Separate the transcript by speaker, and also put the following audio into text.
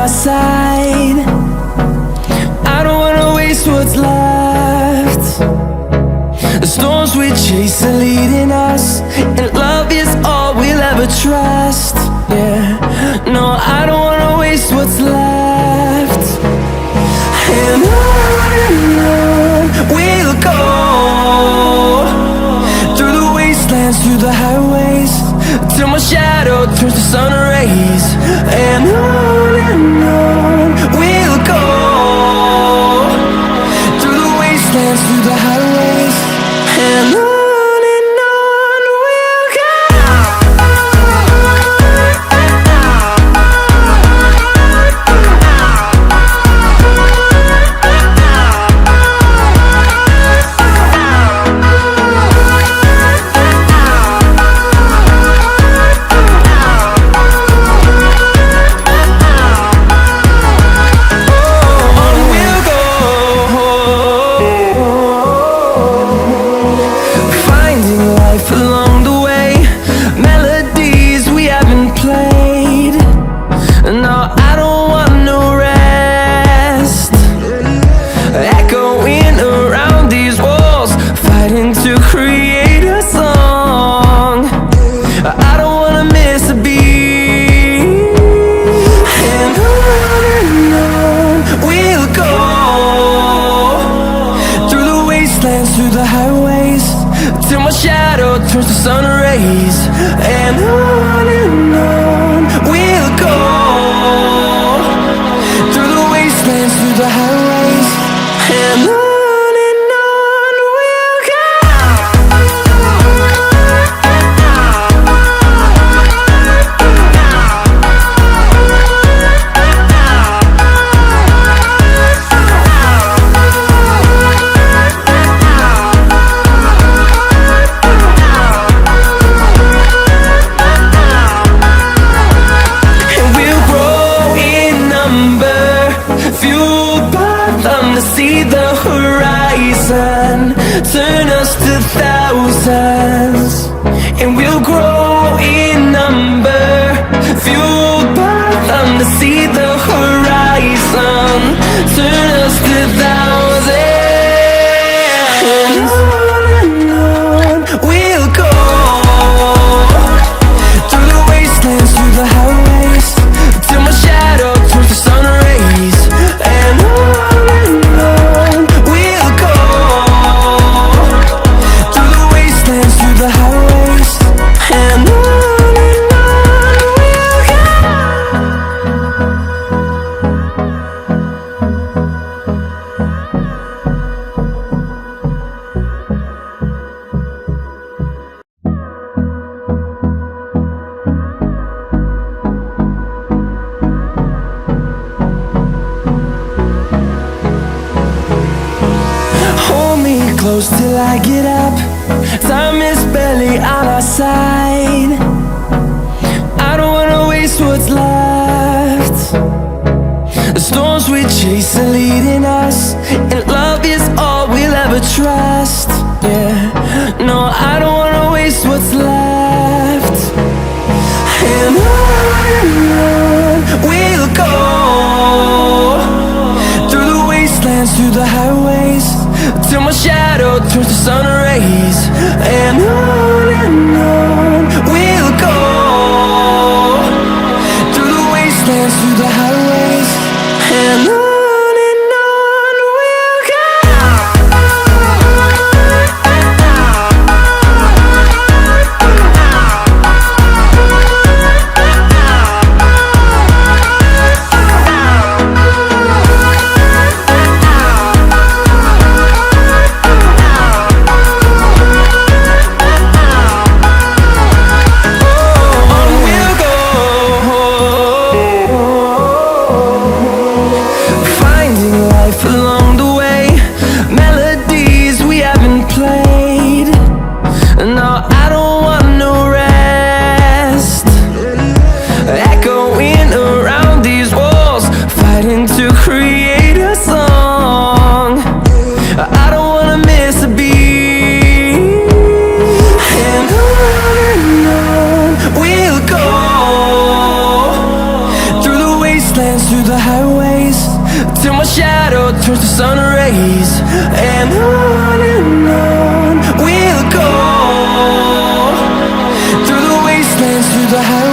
Speaker 1: our side. I don't wanna waste what's left. The storms we chase are leading us, and love is all we'll ever trust. Yeah, no, I don't wanna waste what's left. And on we'll go, through the wastelands, through the highways, till my shadow turns to sun rays. And on we'll go, through the wastelands, through the highways, and on we'll go. Till I get up, time is barely on our side. I don't wanna waste what's left. The storms we chase are leading us, and love is all we'll ever trust. Yeah, no, I don't wanna waste what's left. And on we'll go, through the wastelands, through the highways, till my shadow turns to sun rays. And on we'll go, through the wastelands, through the highways, and on. through the highways, till my shadow turns to sun rays. And on we'll go, through the wastelands, through the highways.